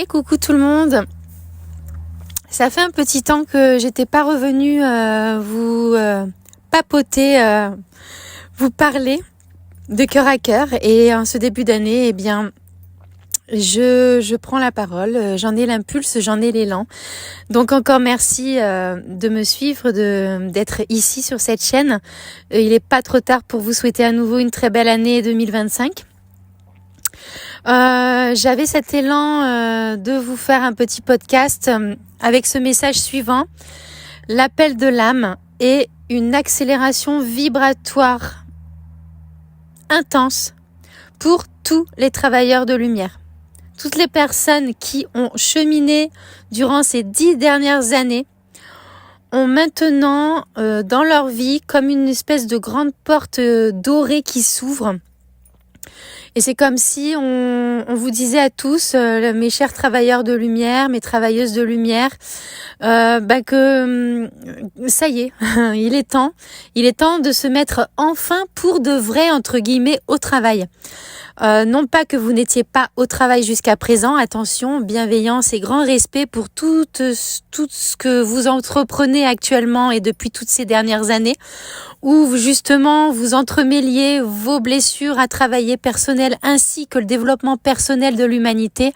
Et coucou tout le monde. Ça fait un petit temps que j'étais pas revenue vous papoter, vous parler de cœur à cœur. Et en ce début d'année, eh bien, je prends la parole. J'en ai l'impulse, j'en ai l'élan. Donc encore merci de me suivre, d'être ici sur cette chaîne. Il est pas trop tard pour vous souhaiter à nouveau une très belle année 2025. J'avais cet élan de vous faire un petit podcast avec ce message suivant: l'appel de l'âme et une accélération vibratoire intense pour tous les travailleurs de lumière. Toutes les personnes qui ont cheminé durant ces 10 dernières années ont maintenant dans leur vie comme une espèce de grande porte dorée qui s'ouvre. Et c'est comme si on vous disait à tous, mes chers travailleurs de lumière, mes travailleuses de lumière, que ça y est, il est temps de se mettre enfin pour de vrai, entre guillemets, au travail. Non pas que vous n'étiez pas au travail jusqu'à présent, attention, bienveillance et grand respect pour tout ce que vous entreprenez actuellement et depuis toutes ces dernières années, où justement vous entremêliez vos blessures à travailler personnelles ainsi que le développement personnel de l'humanité.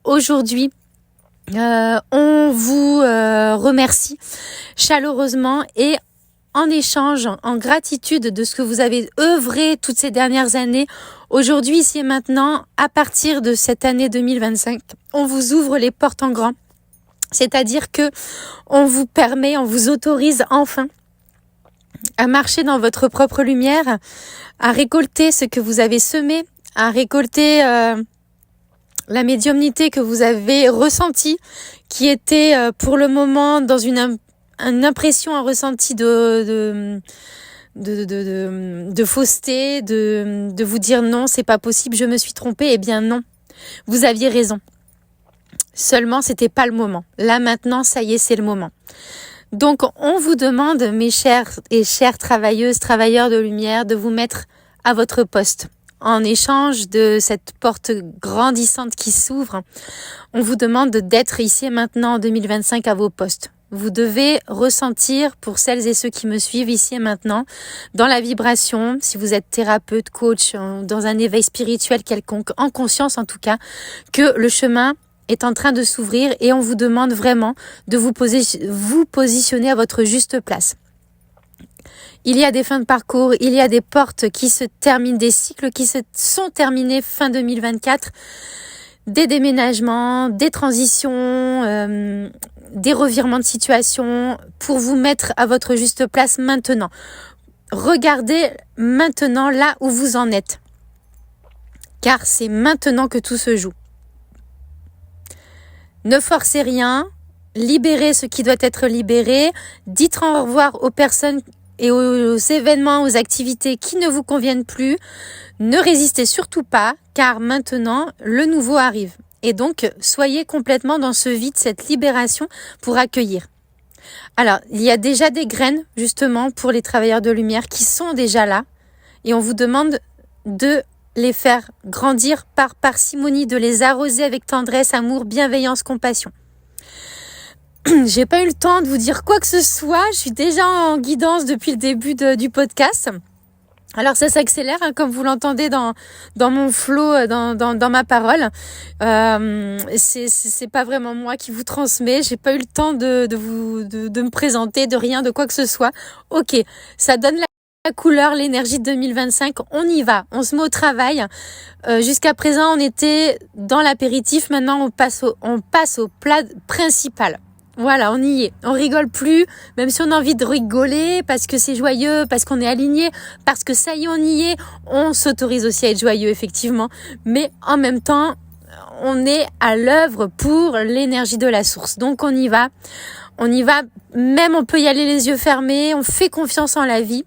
Aujourd'hui, on vous remercie chaleureusement et en échange, en gratitude de ce que vous avez œuvré toutes ces dernières années, aujourd'hui, ici et maintenant, à partir de cette année 2025, on vous ouvre les portes en grand. C'est-à-dire que on vous autorise enfin à marcher dans votre propre lumière, à récolter ce que vous avez semé, à récolter la médiumnité que vous avez ressentie, qui était pour le moment dans une impression, un ressenti de fausseté, de vous dire non, c'est pas possible, je me suis trompée. Eh bien non, vous aviez raison. Seulement, c'était pas le moment. Là maintenant, ça y est, c'est le moment. Donc, on vous demande, mes chères et chères travailleuses, travailleurs de lumière, de vous mettre à votre poste. En échange de cette porte grandissante qui s'ouvre, on vous demande d'être ici et maintenant en 2025 à vos postes. Vous devez ressentir, pour celles et ceux qui me suivent ici et maintenant, dans la vibration, si vous êtes thérapeute, coach, dans un éveil spirituel quelconque, en conscience en tout cas, que le chemin est en train de s'ouvrir et on vous demande vraiment de vous positionner à votre juste place. Il y a des fins de parcours, il y a des portes qui se terminent, des cycles qui se sont terminés fin 2024, des déménagements, des transitions, des revirements de situation pour vous mettre à votre juste place maintenant. Regardez maintenant là où vous en êtes, car c'est maintenant que tout se joue. Ne forcez rien, libérez ce qui doit être libéré, dites au revoir aux personnes et aux événements, aux activités qui ne vous conviennent plus. Ne résistez surtout pas, car maintenant, le nouveau arrive. Et donc, soyez complètement dans ce vide, cette libération pour accueillir. Alors, il y a déjà des graines, justement, pour les travailleurs de lumière qui sont déjà là. Et on vous demande de les faire grandir par parcimonie, de les arroser avec tendresse, amour, bienveillance, compassion. J'ai pas eu le temps de vous dire quoi que ce soit. Je suis déjà en guidance depuis le début du podcast. Alors ça s'accélère, hein, comme vous l'entendez dans mon flow, dans ma parole. C'est pas vraiment moi qui vous transmets. J'ai pas eu le temps de me présenter, de rien, de quoi que ce soit. Ok, ça donne la couleur, l'énergie de 2025. On y va, on se met au travail. Jusqu'à présent, on était dans l'apéritif. Maintenant, on passe au plat principal. Voilà, on y est. On rigole plus, même si on a envie de rigoler parce que c'est joyeux, parce qu'on est aligné, parce que ça y est, on y est. On s'autorise aussi à être joyeux, effectivement. Mais en même temps, on est à l'œuvre pour l'énergie de la source. Donc, on y va. On y va. Même, on peut y aller les yeux fermés. On fait confiance en la vie.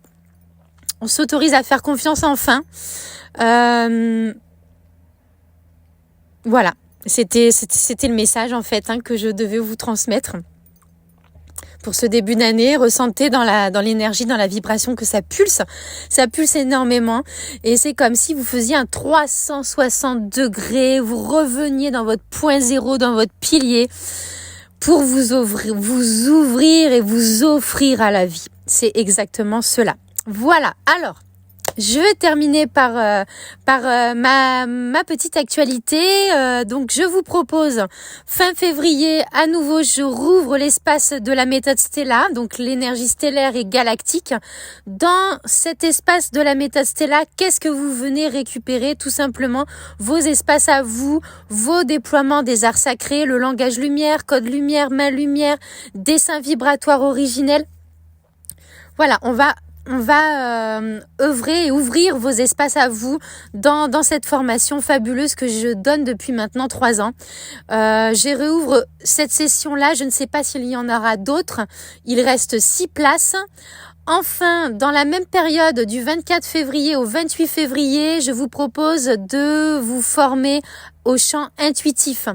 On s'autorise à faire confiance enfin. Voilà. C'était le message en fait que je devais vous transmettre. pour ce début d'année. Ressentez dans l'énergie, dans la vibration que ça pulse. Ça pulse énormément. Et c'est comme si vous faisiez un 360 degrés. Vous reveniez dans votre point zéro, dans votre pilier, pour vous ouvrir et vous offrir à la vie. C'est exactement cela. Voilà. Alors, je vais terminer par ma petite actualité. Donc, je vous propose fin février, à nouveau, je rouvre l'espace de la méthode Stella, donc l'énergie stellaire et galactique. Dans cet espace de la méthode Stella, qu'est-ce que vous venez récupérer? Tout simplement vos espaces à vous, vos déploiements des arts sacrés, le langage lumière, code lumière, main lumière, dessin vibratoire originel. Voilà, on va œuvrer et ouvrir vos espaces à vous dans cette formation fabuleuse que je donne depuis maintenant 3 ans. Je réouvre cette session-là. Je ne sais pas s'il y en aura d'autres. Il reste 6 places. Enfin, dans la même période du 24 février au 28 février, je vous propose de vous former au chant intuitif.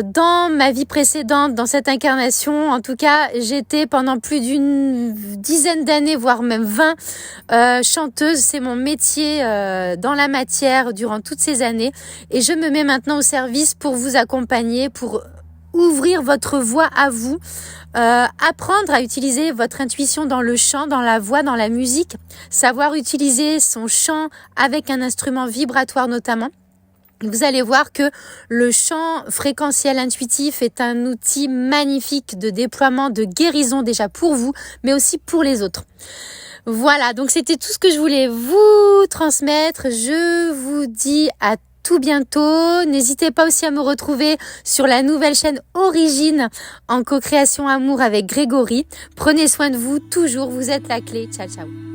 Dans ma vie précédente, dans cette incarnation, en tout cas, j'étais pendant plus d'une dizaine d'années, voire même 20, chanteuse. C'est mon métier dans la matière durant toutes ces années. Et je me mets maintenant au service pour vous accompagner, pour ouvrir votre voix à vous, apprendre à utiliser votre intuition dans le chant, dans la voix, dans la musique, savoir utiliser son chant avec un instrument vibratoire notamment. Vous allez voir que le chant fréquentiel intuitif est un outil magnifique de déploiement, de guérison déjà pour vous, mais aussi pour les autres. Voilà, donc c'était tout ce que je voulais vous transmettre. Je vous dis à tout bientôt. N'hésitez pas aussi à me retrouver sur la nouvelle chaîne Origine en co-création amour avec Grégory. Prenez soin de vous toujours, vous êtes la clé. Ciao, ciao.